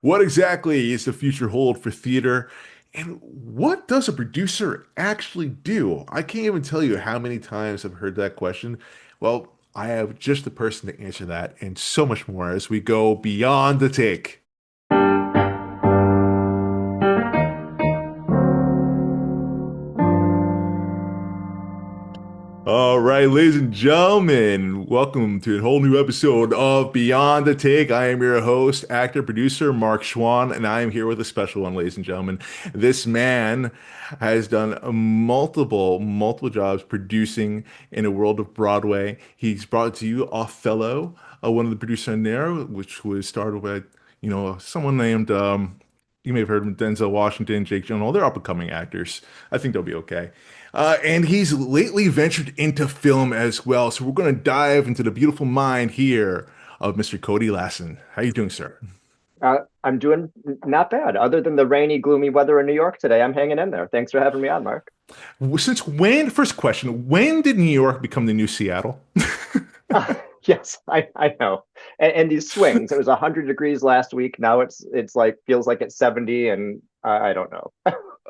What exactly is the future hold for theater? And what does a producer actually do? I can't even tell you how many times I've heard that question. Well, I have just the person to answer that and so much more as we go beyond the take. All right, ladies and gentlemen, welcome to a whole new episode of Beyond the Take. I am your host, actor, producer, Marc Chouen, and I am here with a special one, ladies and gentlemen. This man has done multiple jobs producing in the world of Broadway. He's brought to you Othello, one of the producers in there, which was started by, someone named, you may have heard of him, Denzel Washington, Jake Gyllenhaal. They're up-and-coming actors. I think they'll be okay. And he's lately ventured into film as well. So we're going to dive into the beautiful mind here of Mr. Cody Lassen. How you doing, sir? I'm doing not bad. Other than the rainy, gloomy weather in New York today, I'm hanging in there. Thanks for having me on, Mark. Since when, first question, when did New York become the new Seattle? Yes, I know. And these swings. It was 100 degrees last week. Now it's like feels like it's 70, and I don't know.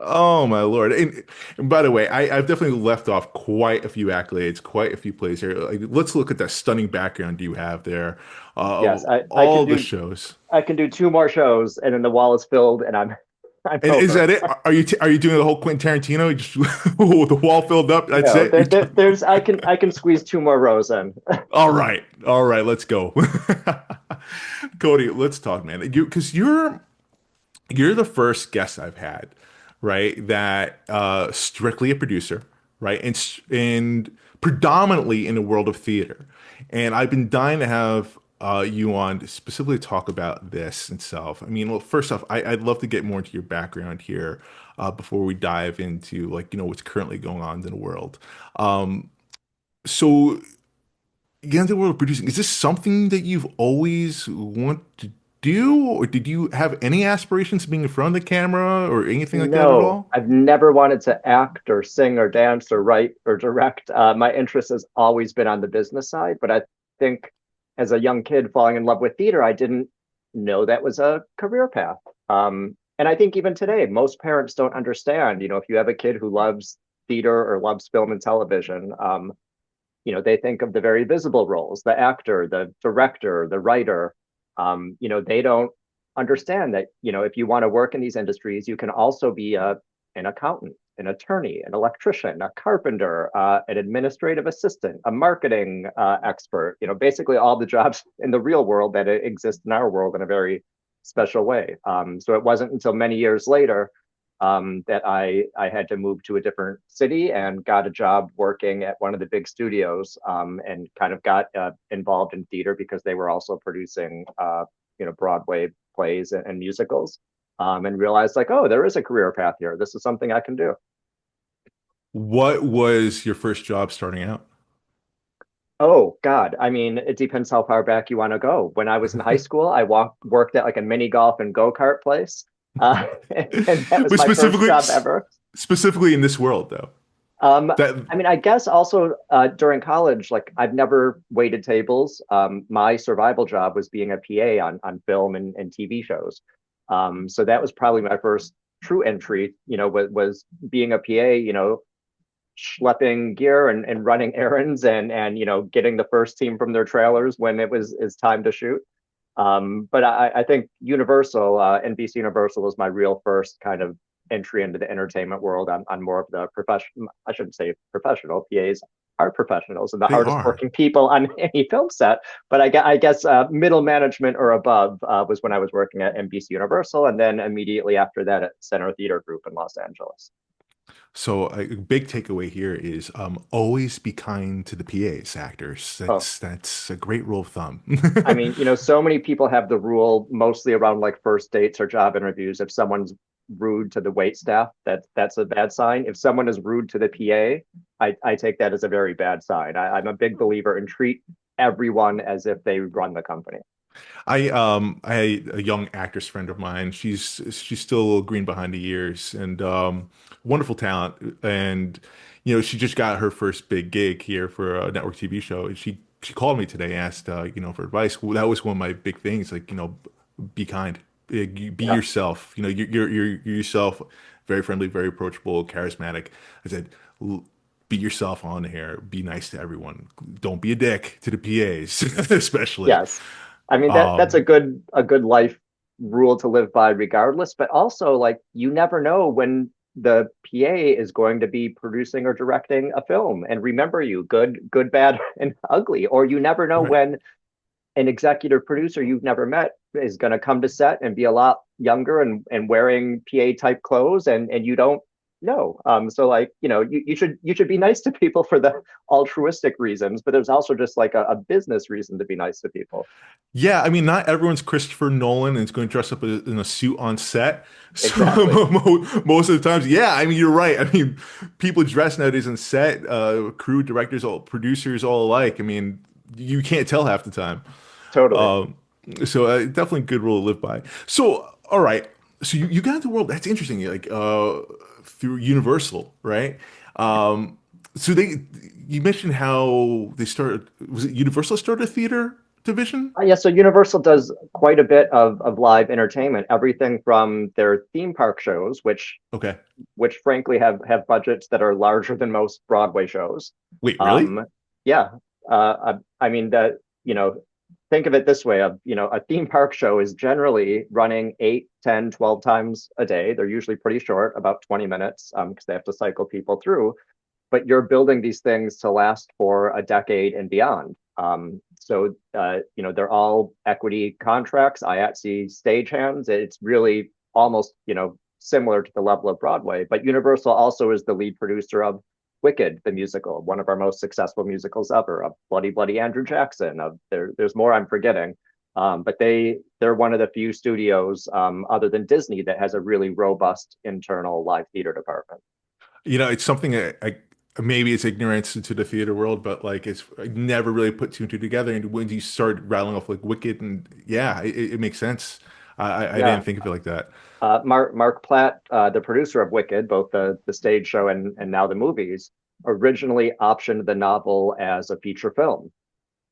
Oh my Lord. And by the way, I've definitely left off quite a few accolades, quite a few plays here. Like, let's look at that stunning background you have there Yes, of I can all the do shows. I can do two more shows, and then the wall is filled, and I'm I'm And is over. that it? Are you doing the whole Quentin Tarantino? You just with the wall filled up. That's No, it. You're done. there's I can squeeze two more rows in. All right. Let's go, Cody. Let's talk, man. Because you're the first guest I've had, right? That strictly a producer, right? And predominantly in the world of theater. And I've been dying to have you on to specifically talk about this itself. I mean, well, first off, I'd love to get more into your background here before we dive into like, what's currently going on in the world. So get into the world of producing. Is this something that you've always wanted to do, or did you have any aspirations of being in front of the camera or anything like that at No, all? I've never wanted to act or sing or dance or write or direct. My interest has always been on the business side, but I think as a young kid falling in love with theater, I didn't know that was a career path. And I think even today, most parents don't understand, if you have a kid who loves theater or loves film and television, they think of the very visible roles, the actor, the director, the writer. They don't understand that, if you want to work in these industries, you can also be an accountant, an attorney, an electrician, a carpenter, an administrative assistant, a marketing expert, basically all the jobs in the real world that exist in our world in a very special way. So it wasn't until many years later that I had to move to a different city and got a job working at one of the big studios, and kind of got involved in theater because they were also producing Broadway plays and musicals, and realized like, oh, there is a career path here. This is something I can do. What was your first job starting out? Oh God, I mean, it depends how far back you want to go. When I was in high school, I worked at like a mini golf and go-kart place, and that was But my first job ever. specifically in this world though. Um, That I mean, I guess also during college, like I've never waited tables. My survival job was being a PA on film and TV shows. So that was probably my first true entry, was being a PA, schlepping gear and running errands and getting the first team from their trailers when it's time to shoot. But I think Universal, NBC Universal was my real first kind of entry into the entertainment world on more of the professional, I shouldn't say professional, PAs are professionals and the they hardest are. working people on any film set. But I guess middle management or above was when I was working at NBC Universal. And then immediately after that at Center Theater Group in Los Angeles. So a big takeaway here is always be kind to the PAs, actors. Oh, That's a great rule of thumb. I mean, so many people have the rule mostly around like first dates or job interviews. If someone's rude to the wait staff, that's a bad sign. If someone is rude to the PA, I take that as a very bad sign. I'm a big believer in treat everyone as if they run the company. I had a young actress friend of mine. She's still a little green behind the ears and wonderful talent. And she just got her first big gig here for a network TV show. And she called me today, asked for advice. Well, that was one of my big things, like be kind. You be Yeah. yourself. You know, you're yourself, very friendly, very approachable, charismatic. I said, be yourself on here. Be nice to everyone. Don't be a dick to the PAs, especially. Yes. I mean that's Um, a good life rule to live by regardless, but also like you never know when the PA is going to be producing or directing a film and remember you good, bad, and ugly. Or you never know right. when an executive producer you've never met is going to come to set and be a lot younger and wearing PA type clothes and you don't know. So like, you should be nice to people for the altruistic reasons, but there's also just like a business reason to be nice to people. Yeah, I mean, not everyone's Christopher Nolan and is going to dress up in a suit on set. So Exactly. most of the times, yeah, I mean, you're right. I mean, people dress nowadays on set, crew, directors, all producers, all alike. I mean, you can't tell half the time. Totally. Um, so definitely a good rule to live by. So, all right. So you got into the world. That's interesting. Like through Universal, right? Um, so you mentioned how they started. Was it Universal started a theater division? Yeah, so Universal does quite a bit of live entertainment, everything from their theme park shows, Okay. which frankly have budgets that are larger than most Broadway shows. Wait, really? Um, yeah, I mean that think of it this way: of a theme park show is generally running 8, 10, 12 times a day. They're usually pretty short, about 20 minutes, because they have to cycle people through. But you're building these things to last for a decade and beyond. They're all equity contracts, IATSE stagehands. It's really almost, similar to the level of Broadway. But Universal also is the lead producer of Wicked, the musical, one of our most successful musicals ever, of Bloody Bloody Andrew Jackson. There's more I'm forgetting. But they're one of the few studios other than Disney that has a really robust internal live theater department. It's something maybe it's ignorance into the theater world, but like I never really put two and two together. And when you start rattling off like Wicked, and yeah, it makes sense. I Yeah. didn't think of it like that. Mark Platt, the producer of Wicked, both the stage show and now the movies, originally optioned the novel as a feature film.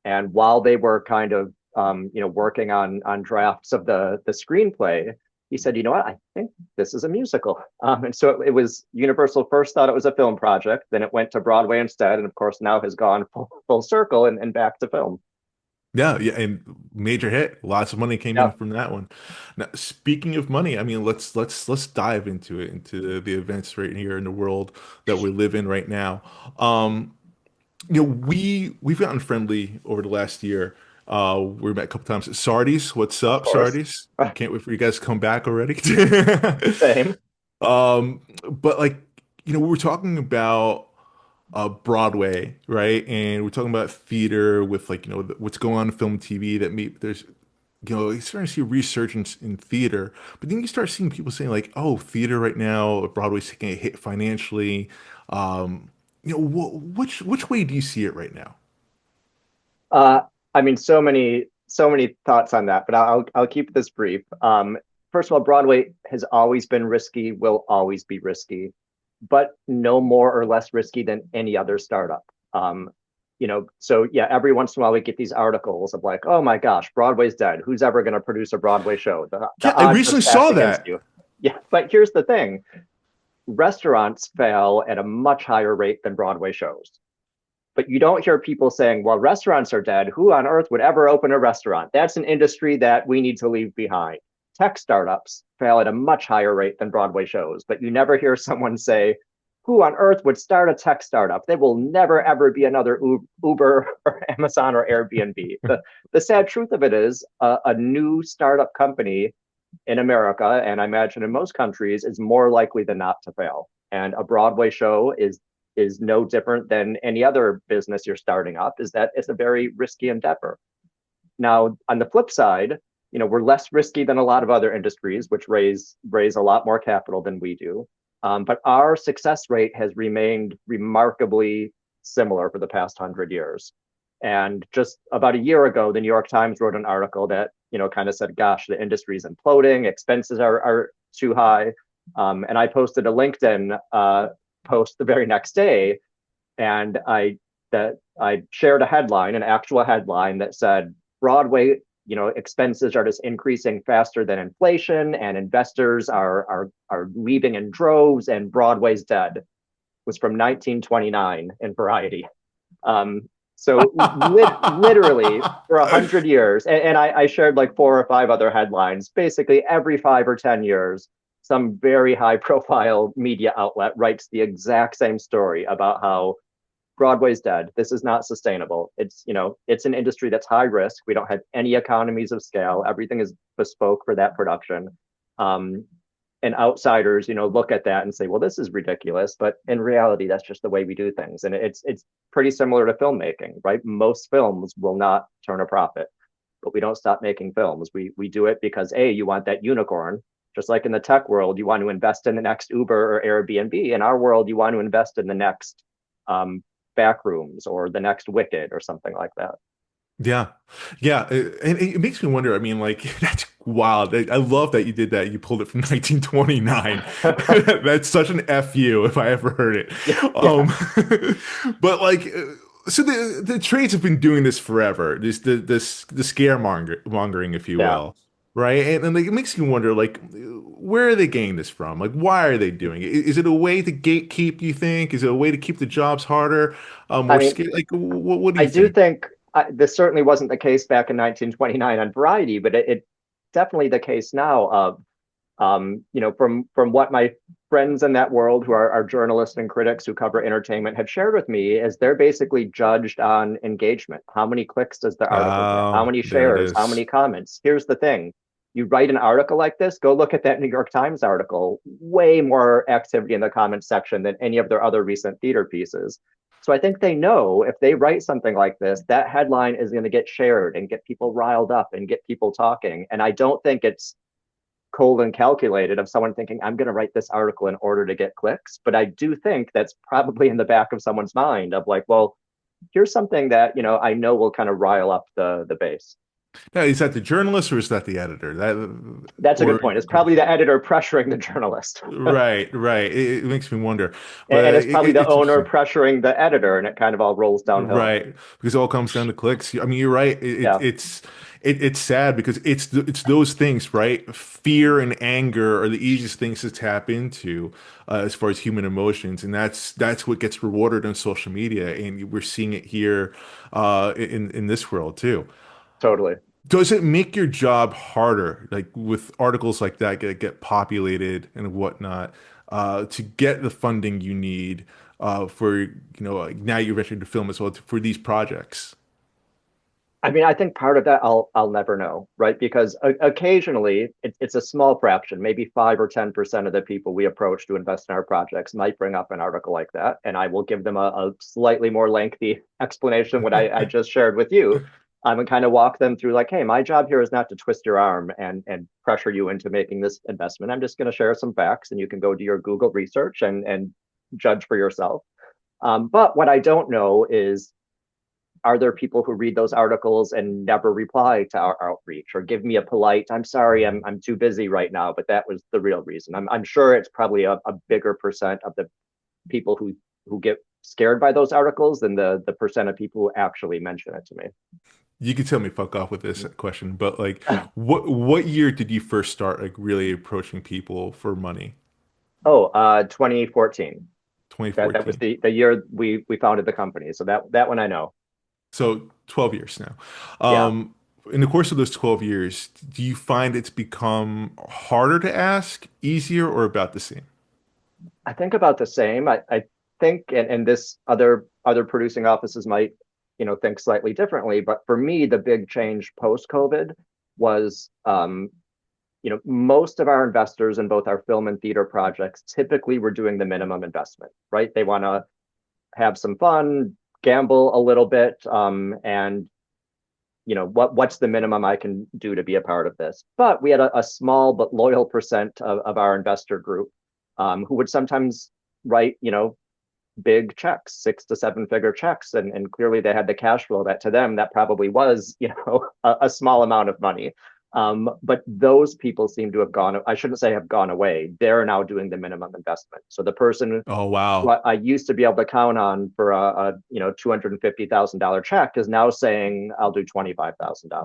And while they were kind of working on drafts of the screenplay, he said, you know what, I think this is a musical. And so it was Universal first thought it was a film project, then it went to Broadway instead, and of course now has gone full circle and back to film. Yeah, yeah, and major hit. Lots of money came in Yeah. from that one. Now, speaking of money, I mean, let's dive into it, into the events right here in the world that we live in right now. Um, we've gotten friendly over the last year. We met a couple times. Sardis, what's Of up, course. Sardis? Can't wait for you guys to come back already. Same. But like, we were talking about Broadway, right? And we're talking about theater with like, what's going on in film and TV that there's, you're starting to see a resurgence in theater, but then you start seeing people saying like, oh, theater right now, Broadway's taking a hit financially. Um, which way do you see it right now? Uh, I mean, so many thoughts on that, but I'll keep this brief. First of all, Broadway has always been risky, will always be risky, but no more or less risky than any other startup. So yeah, every once in a while we get these articles of like, oh my gosh, Broadway's dead. Who's ever going to produce a Broadway show? The Yeah, I odds are recently stacked saw against that. you. Yeah, but here's the thing: restaurants fail at a much higher rate than Broadway shows. But you don't hear people saying, well, restaurants are dead. Who on earth would ever open a restaurant? That's an industry that we need to leave behind. Tech startups fail at a much higher rate than Broadway shows, but you never hear someone say, who on earth would start a tech startup? There will never, ever be another Uber or Amazon or Airbnb. The sad truth of it is a new startup company in America, and I imagine in most countries, is more likely than not to fail. And a Broadway show is no different than any other business you're starting up, is that it's a very risky endeavor. Now, on the flip side, we're less risky than a lot of other industries, which raise a lot more capital than we do. But our success rate has remained remarkably similar for the past 100 years. And just about a year ago, the New York Times wrote an article that kind of said, "Gosh, the industry is imploding. Expenses are too high." And I posted a LinkedIn post the very next day, and I shared a headline, an actual headline that said, "Broadway expenses are just increasing faster than inflation, and investors are leaving in droves, and Broadway's dead, was from 1929 in Variety. So literally for 100 years, and I shared like 4 or 5 other headlines. Basically, every 5 or 10 years, some very high profile media outlet writes the exact same story about how Broadway's dead. This is not sustainable. It's an industry that's high risk. We don't have any economies of scale. Everything is bespoke for that production. Um, and outsiders, look at that and say, well, this is ridiculous. But in reality, that's just the way we do things. And it's pretty similar to filmmaking, right? Most films will not turn a profit, but we don't stop making films. We do it because you want that unicorn. Just like in the tech world, you want to invest in the next Uber or Airbnb. In our world, you want to invest in the next um, Backrooms or the next Wicked or something like that. Yeah. Yeah. And it makes me wonder. I mean, like, that's wild. I love that you did that. You pulled it from 1929. That's such an FU if I ever heard it. Yeah, Um, yeah, but like, so the trades have been doing this forever. The scaremongering, if you yeah. will. Right. And like, it makes me wonder, like, where are they getting this from? Like, why are they doing it? Is it a way to gatekeep, you think? Is it a way to keep the jobs harder? I More mean, scale? Like, what do I you do think? think this certainly wasn't the case back in 1929 on Variety, but it definitely the case now of, from what my friends in that world who are journalists and critics who cover entertainment have shared with me, is they're basically judged on engagement. How many clicks does the article get? How Oh, many there it shares? How is. many comments? Here's the thing. You write an article like this, go look at that New York Times article. Way more activity in the comments section than any of their other recent theater pieces. So I think they know if they write something like this, that headline is going to get shared and get people riled up and get people talking. And I don't think it's cold and calculated of someone thinking, I'm going to write this article in order to get clicks. But I do think that's probably in the back of someone's mind of like, well, here's something that, I know will kind of rile up the base. Now, is that the journalist or is that the editor? That That's a good or point. It's probably the editor pressuring the journalist. right, right. It makes me wonder, And but it's probably the it's owner interesting. pressuring the editor, and it kind of all rolls downhill. Right, because it all comes down to clicks. I mean, you're right. Yeah, It's sad because it's those things, right? Fear and anger are the easiest things to tap into as far as human emotions, and that's what gets rewarded on social media, and we're seeing it here in this world too. totally. Does it make your job harder, like with articles like that get populated and whatnot, to get the funding you need for, like now you mentioned the film as well for these projects? I mean, I think part of that I'll never know, right? Because occasionally it's a small fraction, maybe 5 or 10% of the people we approach to invest in our projects might bring up an article like that, and I will give them a slightly more lengthy explanation what I just shared with you, and kind of walk them through like, hey, my job here is not to twist your arm and pressure you into making this investment. I'm just going to share some facts, and you can go do your Google research and judge for yourself. But what I don't know is, are there people who read those articles and never reply to our outreach or give me a polite, I'm sorry, I'm too busy right now, but that was the real reason. I'm sure it's probably a bigger percent of the people who get scared by those articles than the percent of people who actually mention it to me. You can tell me fuck off with this question, but like, what year did you first start like really approaching people for money? 2014. That was 2014. the year we founded the company. So that one I know. So 12 years now. Yeah. In the course of those 12 years, do you find it's become harder to ask, easier, or about the same? I think about the same. I think, and this other producing offices might, think slightly differently. But for me, the big change post COVID was, most of our investors in both our film and theater projects typically were doing the minimum investment, right? They want to have some fun, gamble a little bit, and what's the minimum I can do to be a part of this? But we had a small but loyal percent of our investor group who would sometimes write, big checks, 6 to 7 figure checks, and clearly they had the cash flow that to them that probably was, a small amount of money. But those people seem to have gone. I shouldn't say have gone away. They're now doing the minimum investment. So the person Oh, wow. what I used to be able to count on for a $250,000 check is now saying I'll do $25,000.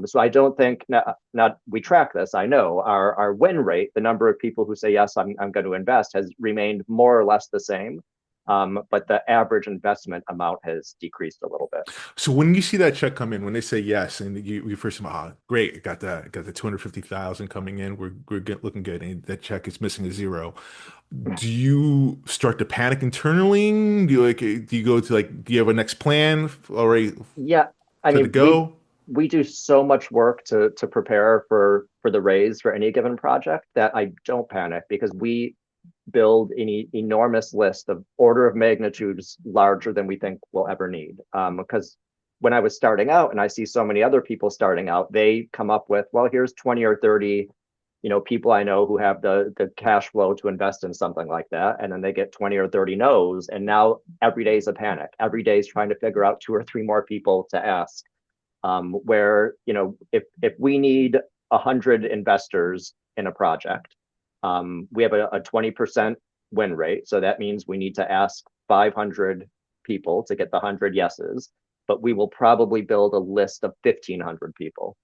So I don't think not we track this. I know our win rate, the number of people who say yes, I'm going to invest, has remained more or less the same, but the average investment amount has decreased a little bit. So when you see that check come in, when they say yes, and you first, great, got the 250,000 coming in, looking good, and that check is missing a zero. Do you start to panic internally? Do you go to do you have a next plan already Yeah, I to the mean, we go? we do so much work to prepare for the raise for any given project that I don't panic because we build an enormous list of order of magnitudes larger than we think we'll ever need. Because when I was starting out and I see so many other people starting out, they come up with, well, here's 20 or 30, people I know who have the cash flow to invest in something like that. And then they get 20 or 30 no's. And now every day is a panic. Every day is trying to figure out two or three more people to ask. Where, if we need 100 investors in a project, we have a 20% win rate. So that means we need to ask 500 people to get the 100 yeses, but we will probably build a list of 1,500 people,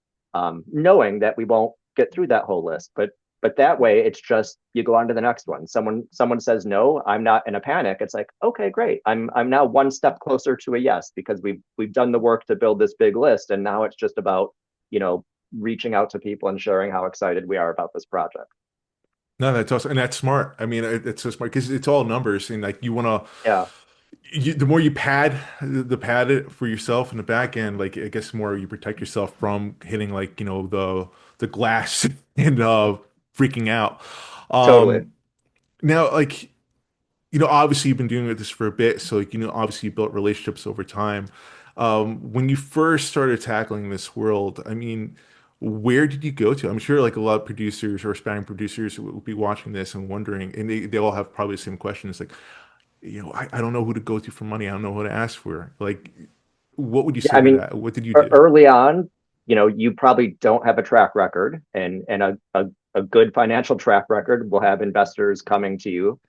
knowing that we won't get through that whole list. But that way, it's just you go on to the next one. Someone says no, I'm not in a panic. It's like, okay, great. I'm now one step closer to a yes because we've done the work to build this big list, and now it's just about you know reaching out to people and sharing how excited we are about this project. No, that's awesome, and that's smart. I mean, it's so smart because it's all numbers, and you want to. Yeah, The more you pad the pad it for yourself in the back end, I guess the more you protect yourself from hitting the glass and freaking out. totally. Um, Now, obviously you've been doing this for a bit, so obviously you built relationships over time. When you first started tackling this world, I mean, where did you go to? I'm sure a lot of producers or aspiring producers will be watching this and wondering, and they all have probably the same questions, I don't know who to go to for money. I don't know who to ask for. What would you Yeah, say I to mean, that? What did you do? early on, you probably don't have a track record, and a good financial track record will have investors coming to you,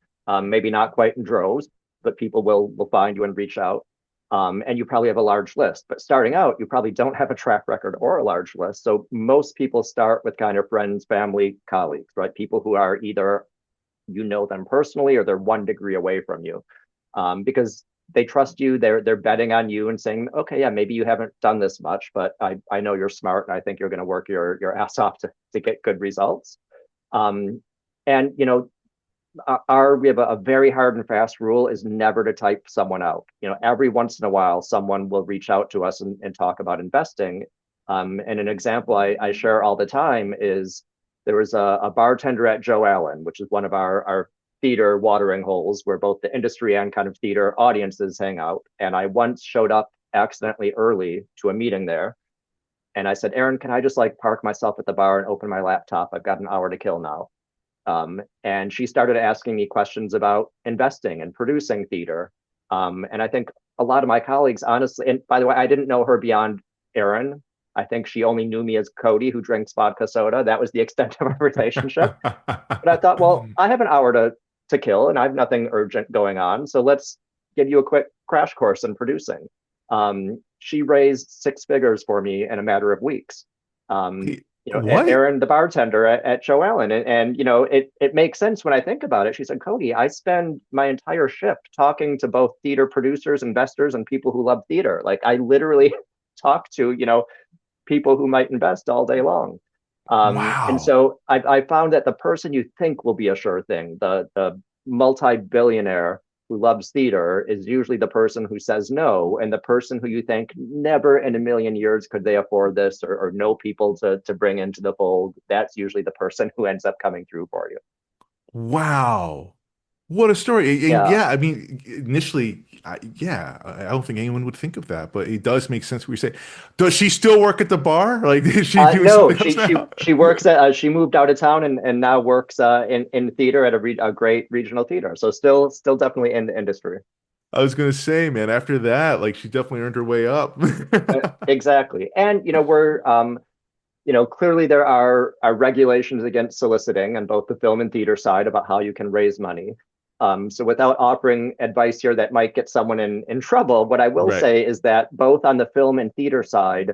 maybe not quite in droves, but people will find you and reach out. And you probably have a large list. But starting out, you probably don't have a track record or a large list. So most people start with kind of friends, family, colleagues, right? People who are either them personally or they're one degree away from you, because they trust you. They're betting on you and saying, okay, yeah, maybe you haven't done this much, but I know you're smart and I think you're going to work your ass off to get good results. Um, and our we have a very hard and fast rule is never to type someone out. Every once in a while, someone will reach out to us and talk about investing. And an example I share all the time is there was a bartender at Joe Allen, which is one of our theater watering holes where both the industry and kind of theater audiences hang out. And I once showed up accidentally early to a meeting there. And I said, Aaron, can I just park myself at the bar and open my laptop? I've got an hour to kill now. And she started asking me questions about investing and producing theater. And I think a lot of my colleagues, honestly, and by the way, I didn't know her beyond Erin. I think she only knew me as Cody, who drinks vodka soda. That was the extent of our relationship. But I thought, well, I have an hour to kill, and I have nothing urgent going on. So let's give you a quick crash course in producing. She raised six figures for me in a matter of weeks. What? Aaron, the bartender at Joe Allen. And it makes sense when I think about it. She said, Cody, I spend my entire shift talking to both theater producers, investors, and people who love theater. Like I literally talk to, people who might invest all day long. And Wow. so I found that the person you think will be a sure thing, the multi-billionaire who loves theater, is usually the person who says no, and the person who you think never in a million years could they afford this or know people to bring into the fold. That's usually the person who ends up coming through for you. Wow. What a story. And Yeah. yeah, I mean, initially, I don't think anyone would think of that, but it does make sense what you say. Does she still work at the bar? Is she doing No, something else now? she works at she moved out of town and now works in theater at a great regional theater. So still definitely in the industry. I was gonna say, man, after that, she definitely earned her way up. Exactly. And we're clearly there are regulations against soliciting on both the film and theater side about how you can raise money. So without offering advice here that might get someone in trouble, what I will Right. say is that both on the film and theater side,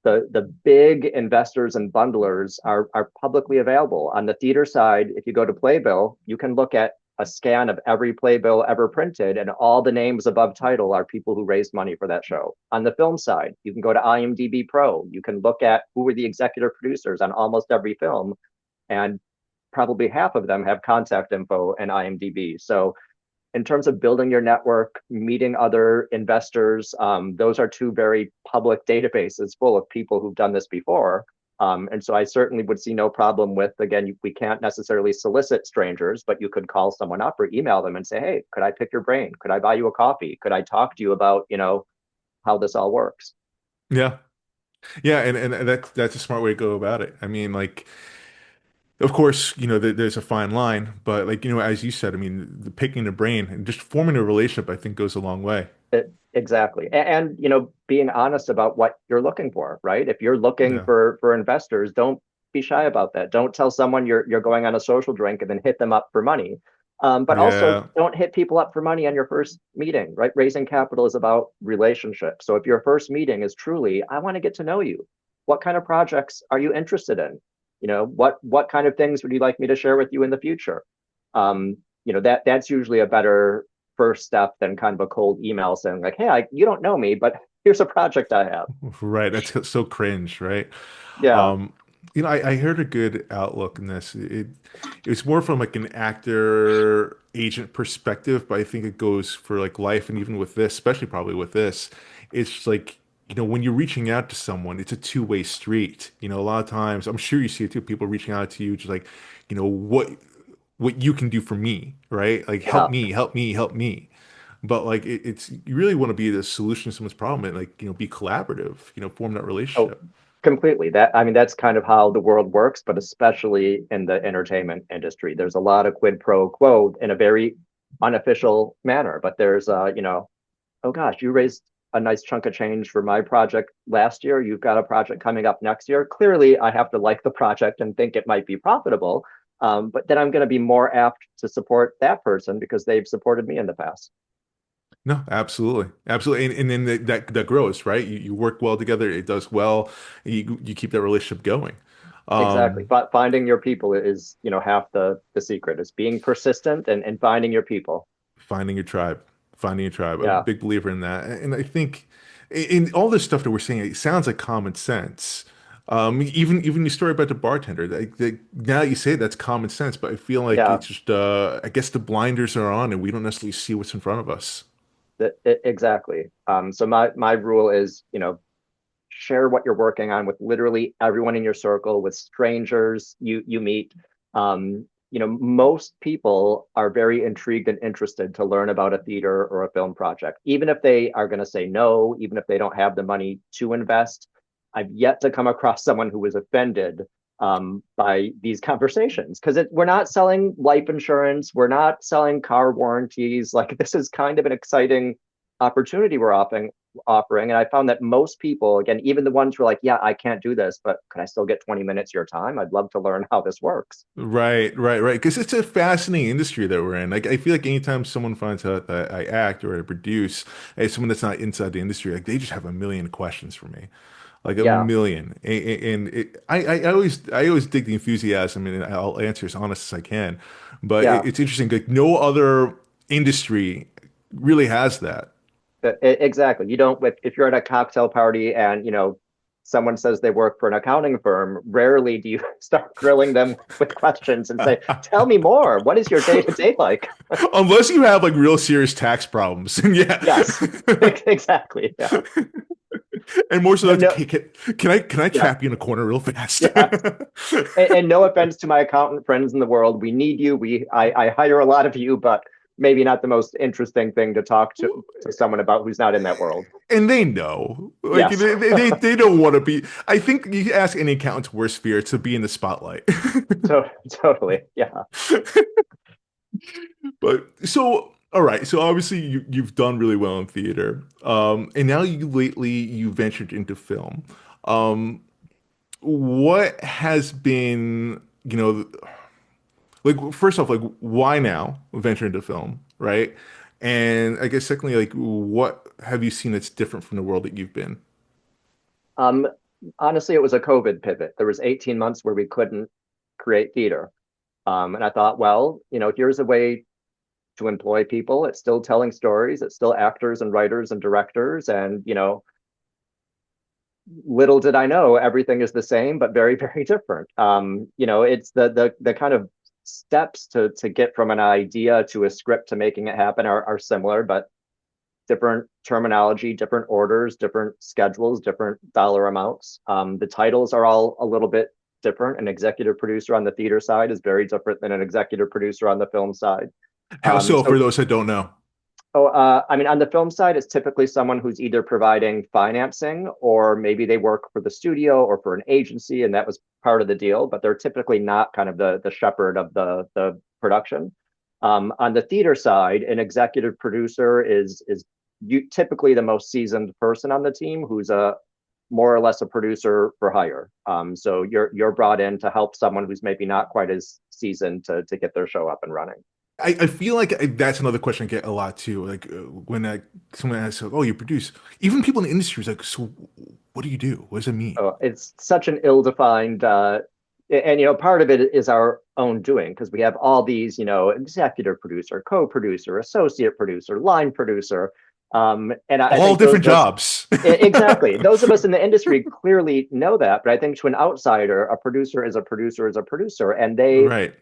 the big investors and bundlers are publicly available. On the theater side, if you go to Playbill, you can look at a scan of every playbill ever printed, and all the names above title are people who raised money for that show. On the film side, you can go to IMDb Pro. You can look at who were the executive producers on almost every film, and probably half of them have contact info and IMDb. So in terms of building your network, meeting other investors, those are two very public databases full of people who've done this before. And so I certainly would see no problem with, again, we can't necessarily solicit strangers, but you could call someone up or email them and say, hey, could I pick your brain? Could I buy you a coffee? Could I talk to you about, how this all works? Yeah. Yeah, and that's a smart way to go about it. I mean, like, of course, there's a fine line, but like, as you said, I mean, the picking the brain and just forming a relationship, I think goes a long way. Exactly. And being honest about what you're looking for, right? If you're looking Yeah. for investors, don't be shy about that. Don't tell someone you're going on a social drink and then hit them up for money. But also Yeah. don't hit people up for money on your first meeting, right? Raising capital is about relationships. So if your first meeting is truly, I want to get to know you. What kind of projects are you interested in? What kind of things would you like me to share with you in the future? That's usually a better first step than kind of a cold email saying like, hey, you don't know me, but here's a project I have. Right. That's so cringe, right? Yeah. Um, I heard a good outlook in this. It was more from like an actor agent perspective, but I think it goes for like life and even with this, especially probably with this, it's like, when you're reaching out to someone, it's a two-way street. A lot of times, I'm sure you see it too, people reaching out to you just like, you know, what what you can do for me, right? Like help Yeah. me, help me, help me. But like it's you really want to be the solution to someone's problem and like, be collaborative, form that Oh, relationship. completely. I mean, that's kind of how the world works, but especially in the entertainment industry. There's a lot of quid pro quo in a very unofficial manner, but there's oh gosh, you raised a nice chunk of change for my project last year. You've got a project coming up next year. Clearly, I have to like the project and think it might be profitable. But then I'm going to be more apt to support that person because they've supported me in the past. No, absolutely, absolutely, and then that grows, right? You work well together, it does well, and you keep that relationship going. Exactly. Um, But finding your people is, half the secret is being persistent and finding your people. finding your tribe, finding your tribe. I'm a Yeah. big believer in that, and I think in all this stuff that we're saying, it sounds like common sense. Even your story about the bartender, now that you say it, that's common sense, but I feel like Yeah. it's just, I guess the blinders are on, and we don't necessarily see what's in front of us. Exactly. So my rule is, share what you're working on with literally everyone in your circle, with strangers you meet. Most people are very intrigued and interested to learn about a theater or a film project, even if they are going to say no, even if they don't have the money to invest. I've yet to come across someone who was offended by these conversations because we're not selling life insurance, we're not selling car warranties. Like this is kind of an exciting opportunity we're offering. And I found that most people, again, even the ones who are like, yeah, I can't do this, but can I still get 20 minutes of your time? I'd love to learn how this works. Right, right, right. Because it's a fascinating industry that we're in. Like, I feel like anytime someone finds out that I act or I produce, as someone that's not inside the industry, like they just have a million questions for me, like a Yeah, million. And I always dig the enthusiasm, and I'll answer as honest as I can. But yeah, it's interesting. Like no other industry really has that. exactly. You don't, if you're at a cocktail party and, someone says they work for an accounting firm, rarely do you start grilling them with questions and say, tell me more. What is your day to day like? Unless you have like real serious tax problems. And yeah. Yes, exactly. Yeah. And more so No, that no, can I yeah, trap you in a corner real fast? yeah. And no offense to my accountant friends in the world, we need you. I hire a lot of you, but maybe not the most interesting thing to talk to someone about who's not in that world. And they know, like Yes, they don't want to be. I think you ask any accountant's worst fear to be in the spotlight. totally. Yeah. But so, all right. So obviously you've done really well in theater, and now you ventured into film. Um, what has been, like first off, like why now venture into film, right? And I guess secondly, like what have you seen that's different from the world that you've been? Um, honestly, it was a COVID pivot. There was 18 months where we couldn't create theater. And I thought, well, here's a way to employ people. It's still telling stories. It's still actors and writers and directors. And, little did I know everything is the same, but very, very different. It's the kind of steps to get from an idea to a script to making it happen are similar, but different terminology, different orders, different schedules, different dollar amounts. The titles are all a little bit different. An executive producer on the theater side is very different than an executive producer on the film side. How so, for So those that don't know? I mean, on the film side, it's typically someone who's either providing financing or maybe they work for the studio or for an agency, and that was part of the deal, but they're typically not kind of the shepherd of the production. On the theater side, an executive producer is typically the most seasoned person on the team who's a more or less a producer for hire. So you're brought in to help someone who's maybe not quite as seasoned to get their show up and running. I feel like that's another question I get a lot too. Like when someone asks, like, "Oh, you produce," even people in the industry is like, "So, what do you do? What does it mean?" Oh, it's such an ill-defined, and part of it is our own doing because we have all these, executive producer, co-producer, associate producer, line producer, and I All think those different of us jobs. exactly those of us in the industry clearly know that. But I think to an outsider, a producer is a producer is a producer, and they, Right.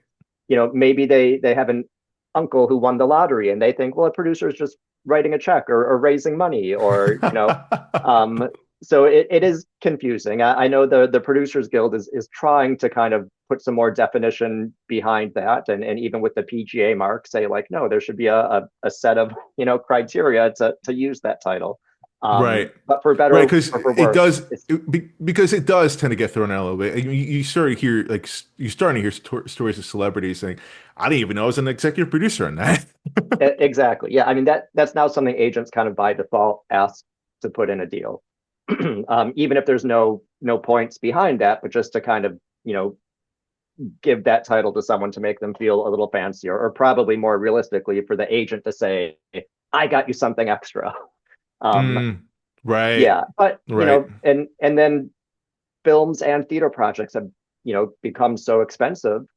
maybe they have an uncle who won the lottery, and they think, well, a producer is just writing a check or raising money, or um, so it is confusing. I know the Producers Guild is trying to kind of put some more definition behind that, and even with the PGA mark, say like, no, there should be a set of criteria to use that title. Right. But for Right, better because or for it worse, does because it does tend to get thrown out a little bit. You start to hear like you starting to hear stories of celebrities saying, "I didn't even know I was an executive producer on that." exactly. Yeah, I mean that's now something agents kind of by default ask to put in a deal. Even if there's no points behind that, but just to kind of give that title to someone to make them feel a little fancier, or probably more realistically for the agent to say, "I got you something extra." Um, Mm, right. yeah, but Right. and then films and theater projects have become so expensive.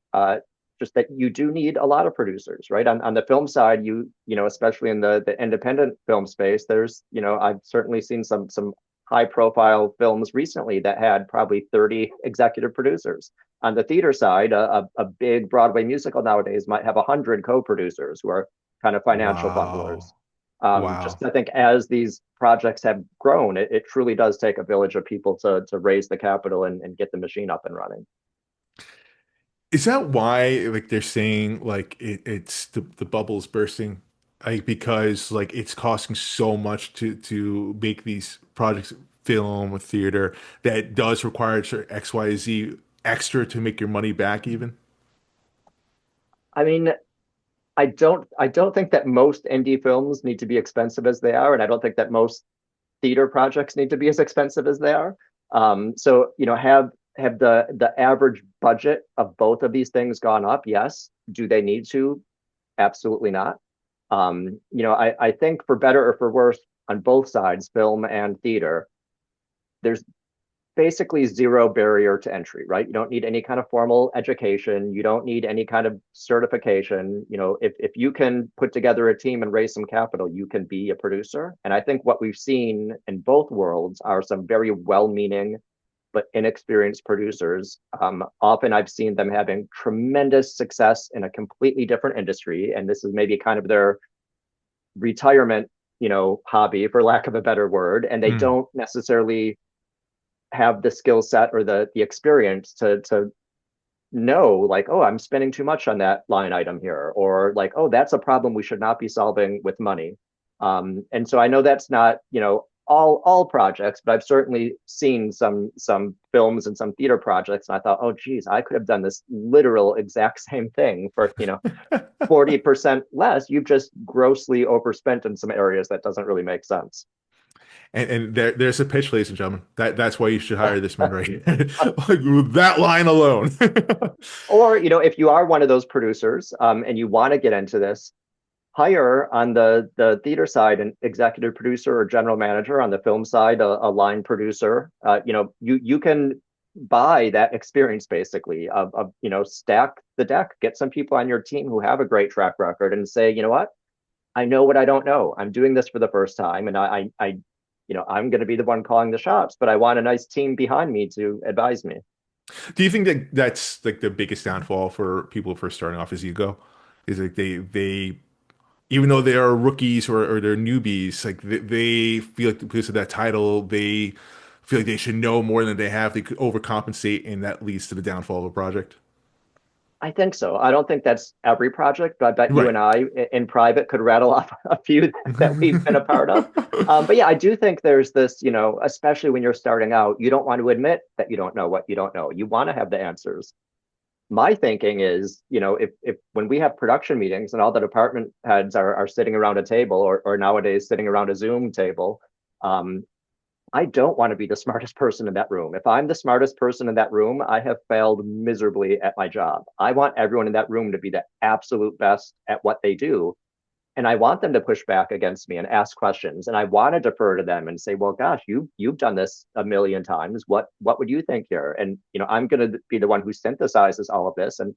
Just that you do need a lot of producers, right? On the film side, especially in the independent film space, there's I've certainly seen some high profile films recently that had probably 30 executive producers. On the theater side, a big Broadway musical nowadays might have 100 co-producers who are kind of financial Wow. bunglers. Wow. Just I think as these projects have grown, it truly does take a village of people to raise the capital and get the machine up and running. Is that why like they're saying like it's the bubble's bursting? Like because like it's costing so much to make these projects, film or theater, that it does require XYZ extra to make your money back even? I mean, I don't think that most indie films need to be expensive as they are, and I don't think that most theater projects need to be as expensive as they are. So have the average budget of both of these things gone up? Yes. Do they need to? Absolutely not. I think for better or for worse on both sides, film and theater, there's basically zero barrier to entry, right? You don't need any kind of formal education. You don't need any kind of certification. If you can put together a team and raise some capital, you can be a producer. And I think what we've seen in both worlds are some very well-meaning but inexperienced producers. Often I've seen them having tremendous success in a completely different industry. And this is maybe kind of their retirement, hobby, for lack of a better word. And they Mm. don't necessarily have the skill set or the experience to know like, oh, I'm spending too much on that line item here, or like, oh, that's a problem we should not be solving with money. And so I know that's not all projects, but I've certainly seen some films and some theater projects, and I thought, oh geez, I could have done this literal exact same thing for 40% less. You've just grossly overspent in some areas that doesn't really make sense. And there's a pitch, ladies and gentlemen. That's why you should hire this man right here. Like, with that line alone. Or if you are one of those producers, and you want to get into this, hire on the theater side an executive producer or general manager, on the film side a line producer. You can buy that experience basically of stack the deck, get some people on your team who have a great track record, and say, you know what I don't know. I'm doing this for the first time, and I'm going to be the one calling the shots, but I want a nice team behind me to advise me. Do you think that that's like the biggest downfall for people first starting off is ego? Is like they even though they are rookies or they're newbies, like they feel like because of that title, they feel like they should know more than they have. They could overcompensate, and that leads to the downfall of a project. I think so. I don't think that's every project, but I bet you Right. and I in private could rattle off a few that we've been a part of. But yeah, I do think there's this, especially when you're starting out, you don't want to admit that you don't know what you don't know. You want to have the answers. My thinking is, if when we have production meetings and all the department heads are sitting around a table, or nowadays sitting around a Zoom table, um, I don't want to be the smartest person in that room. If I'm the smartest person in that room, I have failed miserably at my job. I want everyone in that room to be the absolute best at what they do. And I want them to push back against me and ask questions. And I want to defer to them and say, well, gosh, you've done this a million times. What would you think here? And I'm going to be the one who synthesizes all of this. And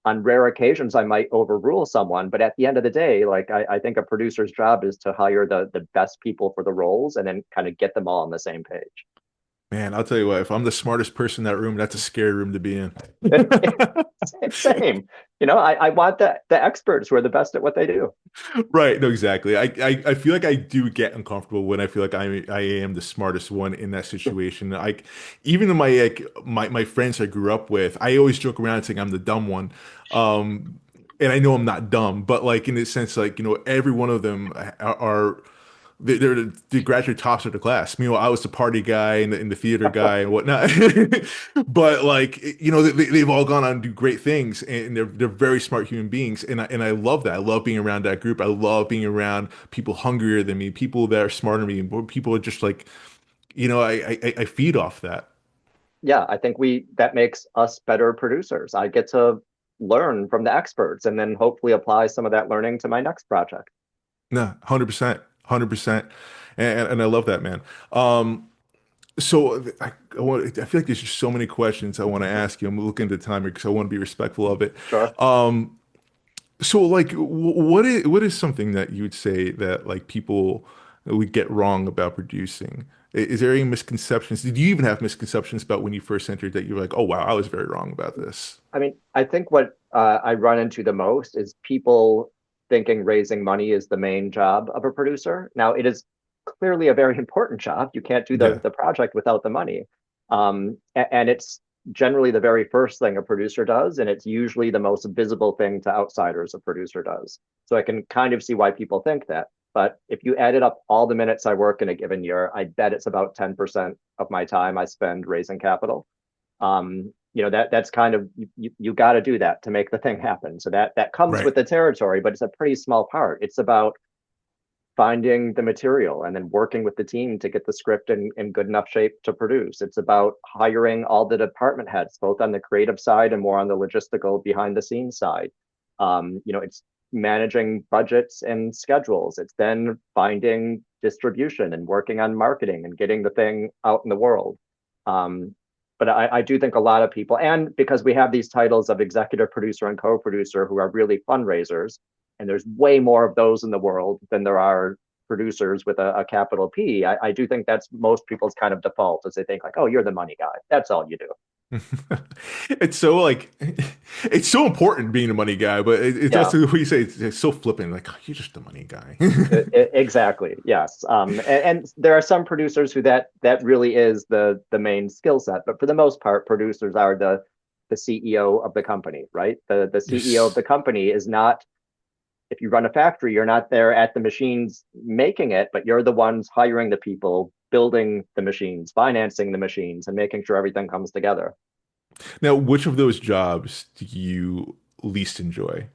on rare occasions I might overrule someone, but at the end of the day, like I think a producer's job is to hire the best people for the roles and then kind of get them all on the same page. Man, I'll tell you what, if I'm the smartest person in that room, that's a scary room to be in. Same. I want the experts who are the best at what they do. Right, no, exactly. I feel like I do get uncomfortable when I feel like I am the smartest one in that situation. Like even in my friends I grew up with, I always joke around saying I'm the dumb one. And I know I'm not dumb, but like in the sense like, every one of them are they're the graduate tops of the class. Meanwhile, I was the party guy and the theater guy and whatnot. But like, they've all gone on to do great things, and they're very smart human beings. And I love that. I love being around that group. I love being around people hungrier than me, people that are smarter than me, people are just like, I feed off that. Yeah, I think we that makes us better producers. I get to learn from the experts and then hopefully apply some of that learning to my next project. No, 100%, 100%. And I love that, man. So I feel like there's just so many questions I want to ask you. I'm looking at the timer because I want to be respectful of it. Sure. So like, what is something that you would say that like people would get wrong about producing? Is there any misconceptions? Did you even have misconceptions about when you first entered that you're like, oh wow, I was very wrong about this? I mean, I think what I run into the most is people thinking raising money is the main job of a producer. Now, it is clearly a very important job. You can't do the Yeah, the project without the money, and it's generally the very first thing a producer does, and it's usually the most visible thing to outsiders a producer does. So I can kind of see why people think that. But if you added up all the minutes I work in a given year, I bet it's about 10% of my time I spend raising capital. That's kind of you got to do that to make the thing happen. So that comes right. with the territory, but it's a pretty small part. It's about finding the material and then working with the team to get the script in good enough shape to produce. It's about hiring all the department heads, both on the creative side and more on the logistical behind the scenes side. It's managing budgets and schedules. It's then finding distribution and working on marketing and getting the thing out in the world. But I do think a lot of people, and because we have these titles of executive producer and co-producer who are really fundraisers, and there's way more of those in the world than there are producers with a capital P. I do think that's most people's kind of default, as they think like, oh, you're the money guy. That's all you do. It's so like it's so important being a money guy, but it's Yeah, also what you say it's so flippant. Like oh, you're just a money guy. exactly. Yes. And there are some producers who that really is the main skill set, but for the most part, producers are the CEO of the company, right? The CEO of Yes. the company is not, if you run a factory, you're not there at the machines making it, but you're the ones hiring the people, building the machines, financing the machines, and making sure everything comes together. Now, which of those jobs do you least enjoy?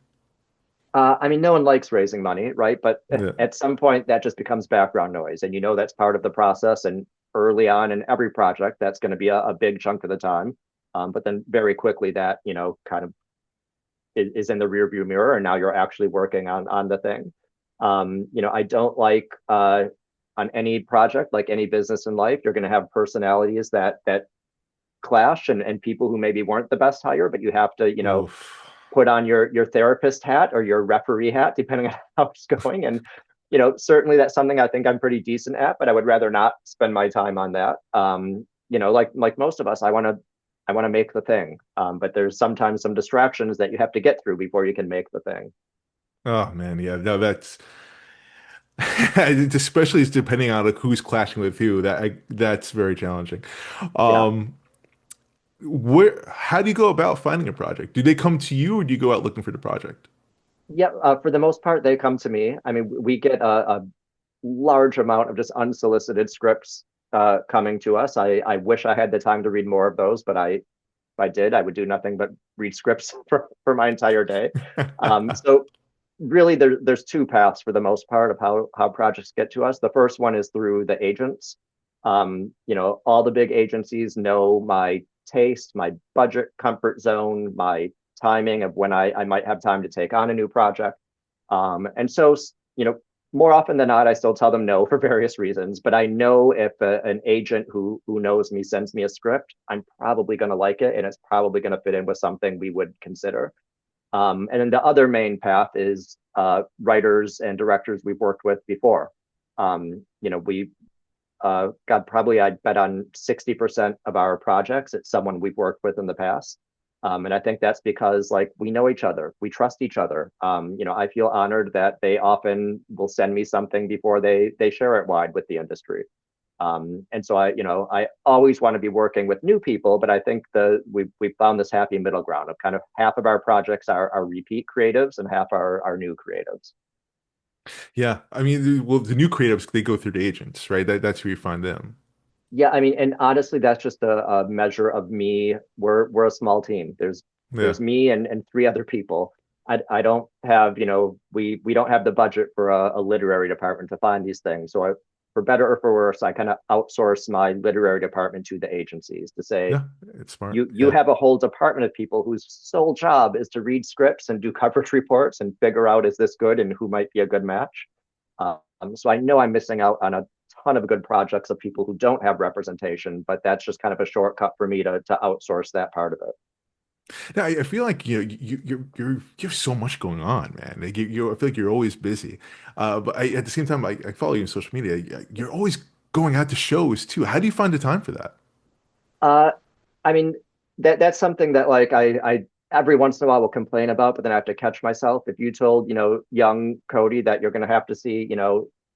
I mean, no one likes raising money, right? But Yeah. at some point, that just becomes background noise, and that's part of the process. And early on in every project, that's going to be a big chunk of the time. But then very quickly, that kind of is in the rearview mirror, and now you're actually working on the thing. I don't like on any project, like any business in life, you're going to have personalities that clash, and people who maybe weren't the best hire, but you have to, Oof. put on your therapist hat or your referee hat, depending on how it's going. And certainly that's something I think I'm pretty decent at, but I would rather not spend my time on that. Like most of us, I want to make the thing, but there's sometimes some distractions that you have to get through before you can make the thing. Oh man, yeah, no, that's it's especially depending on like who's clashing with who. That's very challenging. Yeah. Um, how do you go about finding a project? Do they come to you, or do you go out looking for the project? Yeah, for the most part, they come to me. I mean, we get a large amount of just unsolicited scripts coming to us. I wish I had the time to read more of those, but if I did, I would do nothing but read scripts for my entire day. So really, there's two paths for the most part of how projects get to us. The first one is through the agents. All the big agencies know my taste, my budget comfort zone, my timing of when I might have time to take on a new project. And so, you know, more often than not, I still tell them no for various reasons. But I know if an agent who knows me sends me a script, I'm probably going to like it, and it's probably going to fit in with something we would consider. And then the other main path is writers and directors we've worked with before. We God, probably I'd bet on 60% of our projects it's someone we've worked with in the past. And I think that's because like we know each other, we trust each other. I feel honored that they often will send me something before they share it wide with the industry. And so I always want to be working with new people, but I think we've found this happy middle ground of kind of half of our projects are repeat creatives and half are new creatives. Yeah, I mean, well, the new creatives they go through the agents, right? That's where you find them. Yeah, I mean, and honestly, that's just a measure of me. We're a small team. There's Yeah, me and three other people. I don't have, we don't have the budget for a literary department to find these things. So for better or for worse, I kind of outsource my literary department to the agencies to say, yeah, it's smart. you Yeah, have a whole department of people whose sole job is to read scripts and do coverage reports and figure out is this good and who might be a good match. So I know I'm missing out on a ton of good projects of people who don't have representation, but that's just kind of a shortcut for me to outsource that part of it. yeah. I feel like you have so much going on, man. Like I feel like you're always busy. But at the same time, I follow you on social media. You're always going out to shows too. How do you find the time for that? Uh, I mean, that's something that like I every once in a while will complain about, but then I have to catch myself. If you told, young Cody that you're going to have to see,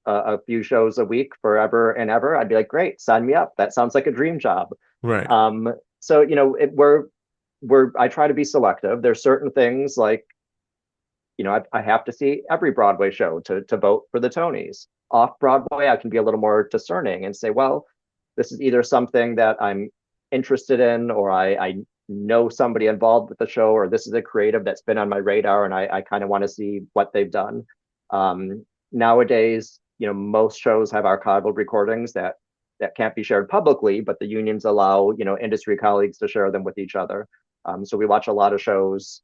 a few shows a week forever and ever, I'd be like, great, sign me up. That sounds like a dream job. Right. So I try to be selective. There's certain things like, I have to see every Broadway show to vote for the Tonys. Off Broadway, I can be a little more discerning and say, well, this is either something that I'm interested in, or I know somebody involved with the show, or this is a creative that's been on my radar, and I kind of want to see what they've done. Nowadays, most shows have archival recordings that can't be shared publicly, but the unions allow, industry colleagues to share them with each other. So we watch a lot of shows,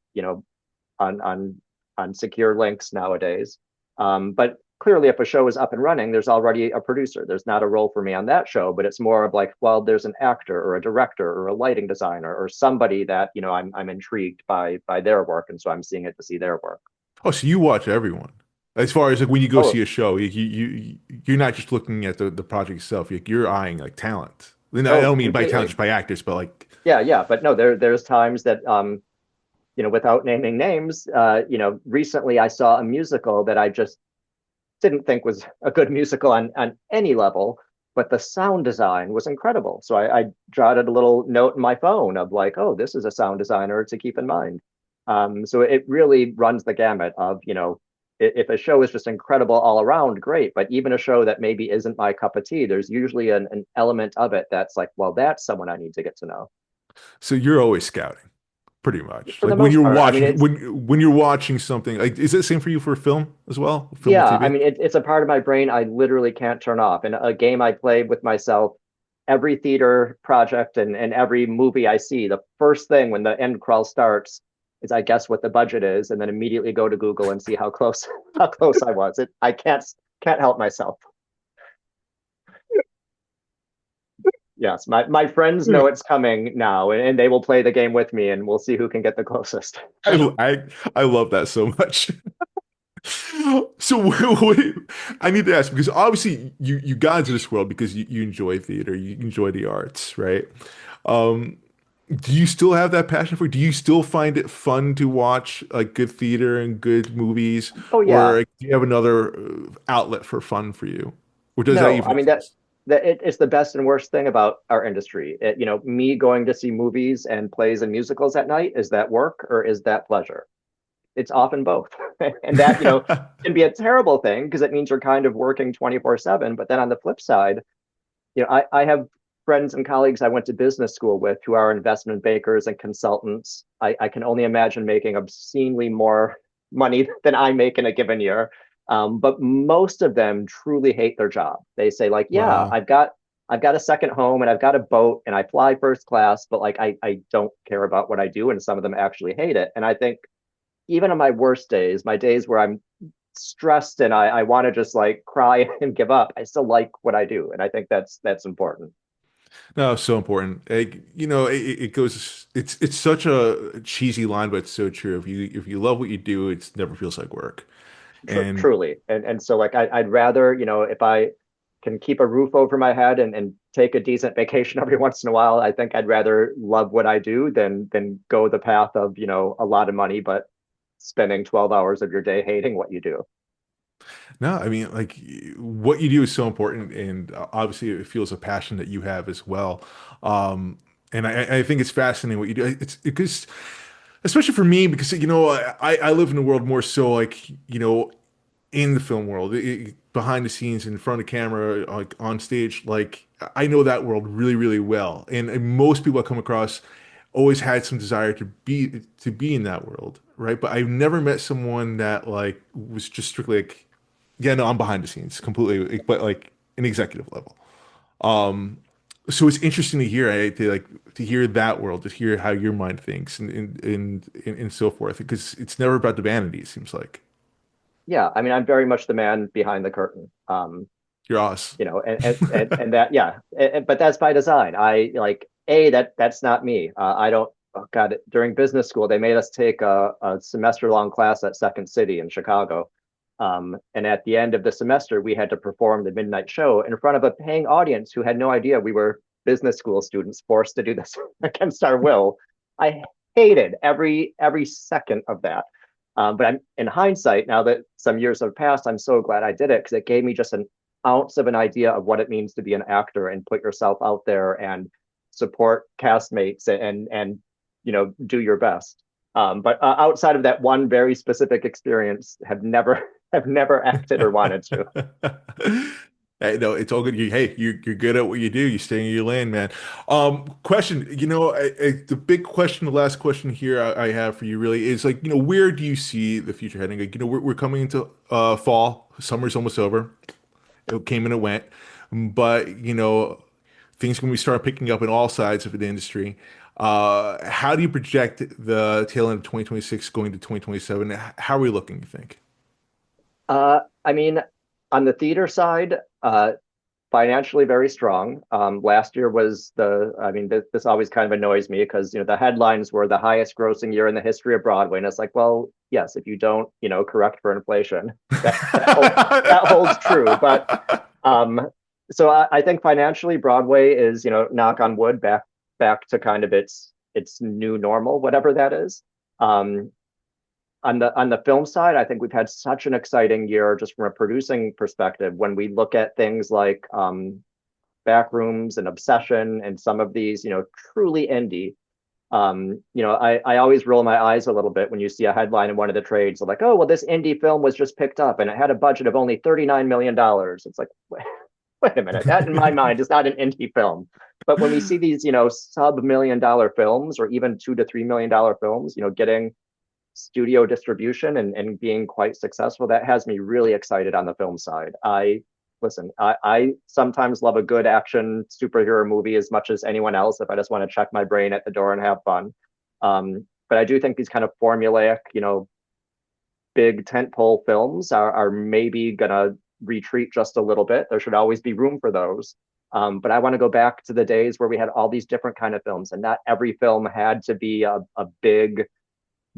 on secure links nowadays. But clearly, if a show is up and running, there's already a producer. There's not a role for me on that show, but it's more of like, well, there's an actor or a director or a lighting designer or somebody that I'm intrigued by their work, and so I'm seeing it to see their work. Oh, so you watch everyone. As far as like when you go see Oh, a show, you're not just looking at the project itself. You're eyeing like talent. And I oh, don't mean by talent completely. just by actors, but like Yeah, yeah, but no, there's times that without naming names, recently I saw a musical that I just didn't think was a good musical on any level, but the sound design was incredible. So I jotted a little note in my phone of like, oh, this is a sound designer to keep in mind. So it really runs the gamut of, if a show is just incredible all around, great. But even a show that maybe isn't my cup of tea, there's usually an element of it that's like, well, that's someone I need to get to know. so you're always scouting, pretty much. For the Like when most you're part, I mean, watching it's when you're watching something, like is it the same for you for film as well? Film or yeah, I TV? mean, it's a part of my brain I literally can't turn off. And a game I play with myself, every theater project and every movie I see, the first thing when the end crawl starts is I guess what the budget is, and then immediately go to Google and see how close how close I was. I can't help myself. Yes, my friends know it's coming now, and they will play the game with me, and we'll see who can get the closest. I I love that so much. So I need to ask because obviously you got into this world because you enjoy theater, you enjoy the arts, right? Um, do you still have that passion for it? Do you still find it fun to watch like good theater and good movies, Oh or yeah, like, do you have another outlet for fun for you, or does that no, even I mean that exist? it's the best and worst thing about our industry. Me going to see movies and plays and musicals at night, is that work or is that pleasure? It's often both. And that, can be a terrible thing because it means you're kind of working 24/7. But then on the flip side, I have friends and colleagues I went to business school with who are investment bankers and consultants. I can only imagine making obscenely more money than I make in a given year. But most of them truly hate their job. They say, like, yeah, Wow. I've got a second home and I've got a boat and I fly first class, but like I don't care about what I do. And some of them actually hate it. And I think even on my worst days, my days where I'm stressed and I want to just like cry and give up, I still like what I do. And I think that's important. No, so important. Like, it goes. It's such a cheesy line, but it's so true. If you love what you do, it never feels like work. And Truly. And so like I'd rather, if I can keep a roof over my head and take a decent vacation every once in a while, I think I'd rather love what I do than go the path of, a lot of money, but spending 12 hours of your day hating what you do. no, I mean, like what you do is so important, and obviously it feels a passion that you have as well. Um, and I think it's fascinating what you do. It's because, especially for me, because I live in a world more so like in the film world, behind the scenes, in front of camera, like on stage, like I know that world really, really well. And most people I come across always had some desire to be in that world, right? But I've never met someone that like was just strictly like, yeah, no, I'm behind the scenes completely, but like an executive level. Um, so it's interesting to hear, to hear that world, to hear how your mind thinks and so forth, because it's never about the vanity, it seems like. Yeah, I mean, I'm very much the man behind the curtain. You're us. And that, yeah, but that's by design. I like that's not me. I don't. Oh God, during business school, they made us take a semester-long class at Second City in Chicago. And at the end of the semester, we had to perform the midnight show in front of a paying audience who had no idea we were business school students forced to do this against our will. I hated every second of that. But I'm in hindsight, now that some years have passed, I'm so glad I did it because it gave me just an ounce of an idea of what it means to be an actor and put yourself out there and support castmates and do your best. But outside of that one very specific experience, have never have never acted or wanted to. Hey, no, it's all good. You're good at what you do. You stay in your lane, man. Question, the big question, the last question here I have for you really is like, where do you see the future heading? Like, we're coming into fall. Summer's almost over. It came and it went, but things can be start picking up in all sides of the industry. How do you project the tail end of 2026 going to 2027? How are we looking, you think? I mean, on the theater side, financially very strong. Last year was I mean, this always kind of annoys me because, the headlines were the highest grossing year in the history of Broadway. And it's like, well, yes, if you don't, correct for inflation, that holds true. But so I think financially, Broadway is, knock on wood, back to kind of its new normal, whatever that is. Um, on the film side, I think we've had such an exciting year just from a producing perspective. When we look at things like Backrooms and Obsession and some of these, truly indie. I always roll my eyes a little bit when you see a headline in one of the trades like, oh, well, this indie film was just picked up and it had a budget of only $39 million. It's like, wait a minute, that in my mind is not an indie film. But when we see these, sub-$1 million films or even $2 to $3 million films, getting studio distribution and being quite successful, that has me really excited on the film side. I sometimes love a good action superhero movie as much as anyone else if I just want to check my brain at the door and have fun. but I do think these kind of formulaic, big tentpole films are maybe gonna retreat just a little bit. There should always be room for those. But I want to go back to the days where we had all these different kind of films, and not every film had to be a big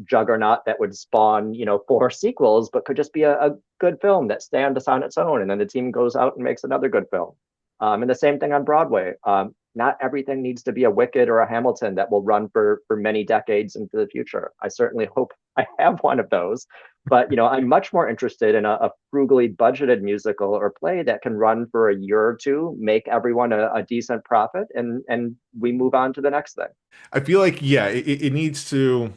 juggernaut that would spawn, four sequels, but could just be a good film that stands on its own, and then the team goes out and makes another good film. And the same thing on Broadway. Not everything needs to be a Wicked or a Hamilton that will run for many decades into the future. I certainly hope I have one of those, but I'm much more interested in a frugally budgeted musical or play that can run for a year or two, make everyone a decent profit, and we move on to the next thing. I feel like, yeah, it needs to.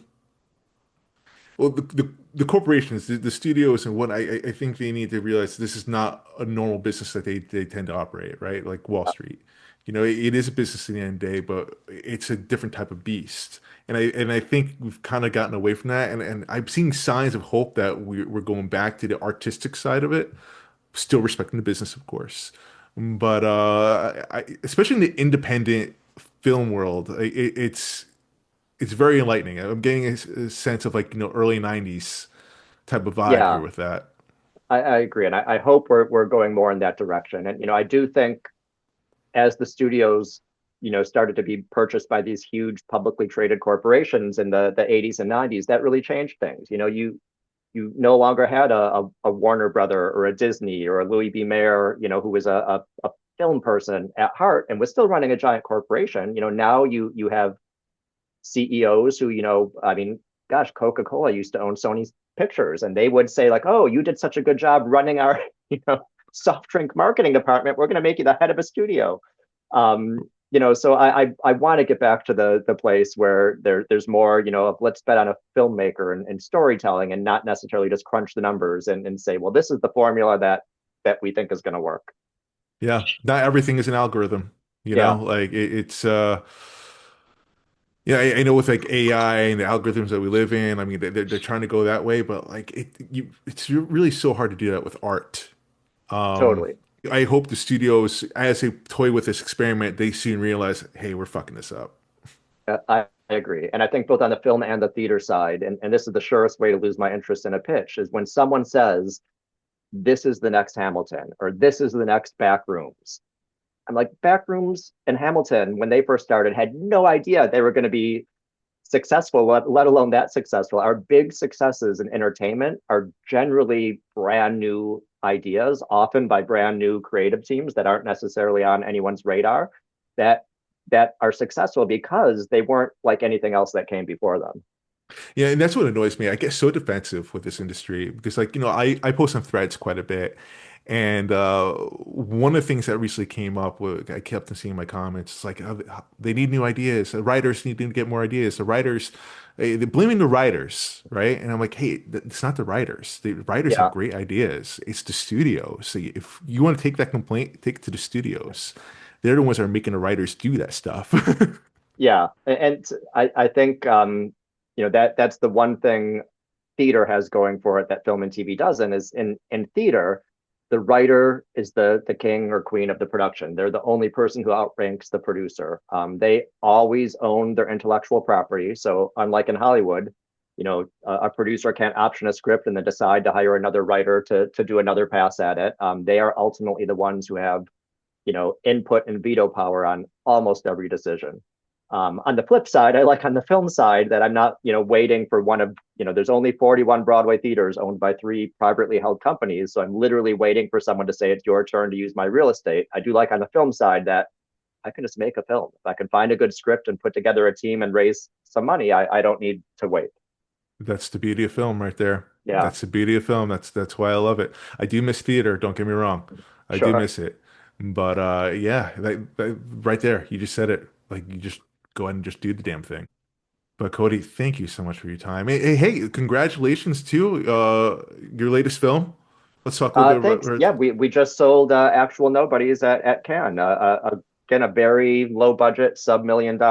Well, the corporations, the studios, and what I think they need to realize this is not a normal business that they tend to operate, right? Like Wall Street. It is a business at the end of the day, but it's a different type of beast. And I think we've kind of gotten away from that. And I'm seeing signs of hope that we're going back to the artistic side of it, still respecting the business, of course. But especially in the independent film world, it's very enlightening. I'm getting a sense of like, early 90s type of vibe here Yeah, with that. I agree, and I hope we're going more in that direction. And I do think as the studios, started to be purchased by these huge publicly traded corporations in the 80s and 90s, that really changed things. You no longer had a Warner Brother or a Disney or a Louis B. Mayer, who was a film person at heart and was still running a giant corporation. Now you have CEOs who, I mean, gosh, Coca-Cola used to own Sony's Pictures, and they would say, like, oh, you did such a good job running our, soft drink marketing department. We're going to make you the head of a studio. So I want to get back to the place where there's more, of let's bet on a filmmaker and storytelling, and not necessarily just crunch the numbers and say, well, this is the formula that we think is going to work. Yeah, not everything is an algorithm, Yeah, like yeah, I know with like AI and the algorithms that we live in, I mean, they're trying to go that way, but like it's really so hard to do that with art. Um, totally. I hope the studios, as they toy with this experiment, they soon realize, hey, we're fucking this up. I agree. And I think both on the film and the theater side, and this is the surest way to lose my interest in a pitch, is when someone says, this is the next Hamilton, or this is the next Backrooms. I'm like, Backrooms and Hamilton, when they first started, had no idea they were going to be successful, let alone that successful. Our big successes in entertainment are generally brand new ideas, often by brand new creative teams that aren't necessarily on anyone's radar, that are successful because they weren't like anything else that came before them. Yeah, and that's what annoys me. I get so defensive with this industry because, like, I post on threads quite a bit. And one of the things that recently came up, I kept on seeing my comments, it's like they need new ideas. The writers need to get more ideas. The writers, they're blaming the writers, right? And I'm like, hey, it's not the writers. The writers have Yeah, great ideas. It's the studios. So if you want to take that complaint, take it to the studios. They're the ones that are making the writers do that stuff. yeah, and I think that's the one thing theater has going for it that film and TV doesn't, is in theater, the writer is the king or queen of the production. They're the only person who outranks the producer. They always own their intellectual property. So unlike in Hollywood, a producer can't option a script and then decide to hire another writer to do another pass at it. They are ultimately the ones who have input and veto power on almost every decision. On the flip side, I like on the film side that I'm not, waiting for one of, there's only 41 Broadway theaters owned by three privately held companies. So I'm literally waiting for someone to say it's your turn to use my real estate. I do like on the film side that I can just make a film. If I can find a good script and put together a team and raise some money, I don't need to wait. That's the beauty of film right there. Yeah, That's the beauty of film. That's why I love it. I do miss theater, don't get me wrong. I do sure. miss it. But yeah, right there, you just said it. Like you just go ahead and just do the damn thing. But Cody, thank you so much for your time. Hey, congratulations to your latest film. Let's talk a little bit Thanks. about Yeah, we just sold actual Nobodies at Cannes. Again, a very low budget, sub-$1 million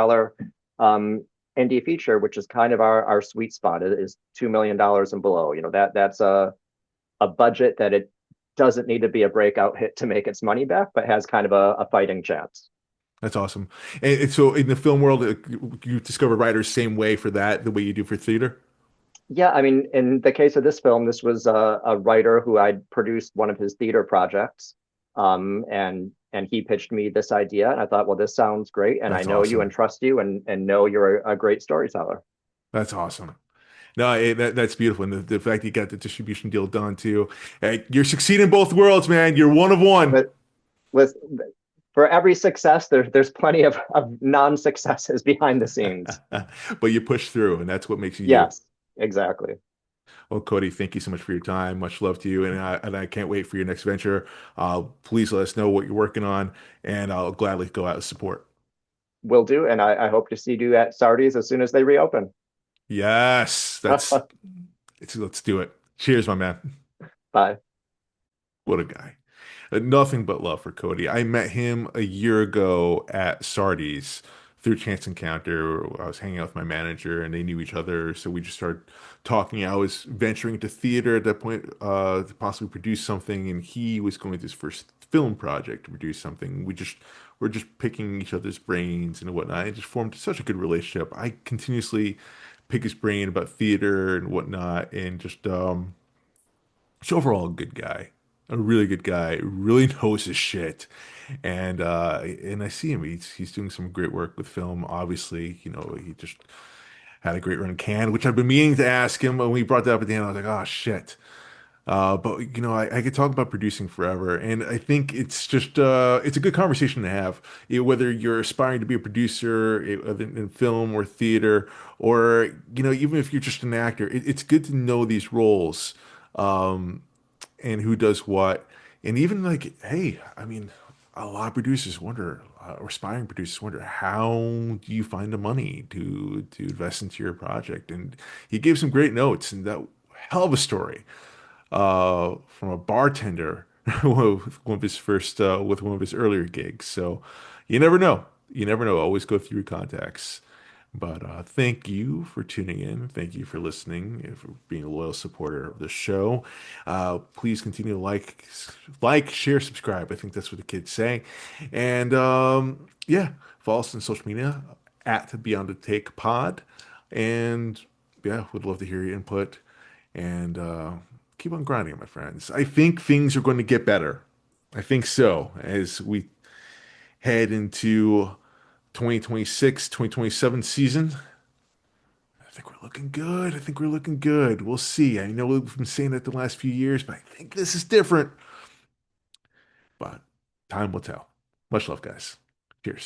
um, indie feature, which is kind of our sweet spot. It is $2 million and below. That's a budget that it doesn't need to be a breakout hit to make its money back, but has kind of a fighting chance. That's awesome. And so in the film world, you discover writers same way for that, the way you do for theater? Yeah, I mean, in the case of this film, this was a writer who I'd produced one of his theater projects, and he pitched me this idea, and I thought, well, this sounds great, and I That's know you and awesome. trust you, and know you're a great storyteller. That's awesome. No, that's beautiful. And the fact that you got the distribution deal done too. Hey, you're succeeding in both worlds, man. You're one of one. But with for every success, there's plenty of non-successes behind the scenes. But you push through, and that's what makes you you. Yes, exactly. Well, Cody, thank you so much for your time. Much love to you, and I can't wait for your next venture. Please let us know what you're working on, and I'll gladly go out and support. Will do, and I hope to see you at Sardi's as soon as they reopen. Yes, let's do it. Cheers, my man. Bye. What a guy. Nothing but love for Cody. I met him a year ago at Sardi's through chance encounter. I was hanging out with my manager and they knew each other, so we just started talking. I was venturing into theater at that point, to possibly produce something, and he was going to his first film project to produce something. We're just picking each other's brains and whatnot. It just formed such a good relationship. I continuously pick his brain about theater and whatnot, and just overall a good guy, a really good guy, really knows his shit. And I see him. He's doing some great work with film. Obviously, he just had a great run in Cannes, which I've been meaning to ask him. When we brought that up at the end, I was like, oh shit. But I could talk about producing forever, and I think it's a good conversation to have. Whether you're aspiring to be a producer in film or theater, or even if you're just an actor, it's good to know these roles. Um, and who does what. And even like, hey, I mean, a lot of producers wonder, or aspiring producers wonder, how do you find the money to invest into your project? And he gave some great notes, and that hell of a story from a bartender with one of his earlier gigs. So you never know. You never know. Always go through your contacts. But thank you for tuning in. Thank you for listening, and for being a loyal supporter of the show. Please continue to share, subscribe. I think that's what the kids say. And yeah, follow us on social media at Beyond the Take Pod. And yeah, would love to hear your input. And keep on grinding, my friends. I think things are going to get better. I think so as we head into 2026, 2027 season. I think we're looking good. I think we're looking good. We'll see. I know we've been saying that the last few years, but I think this is different. But time will tell. Much love, guys. Cheers.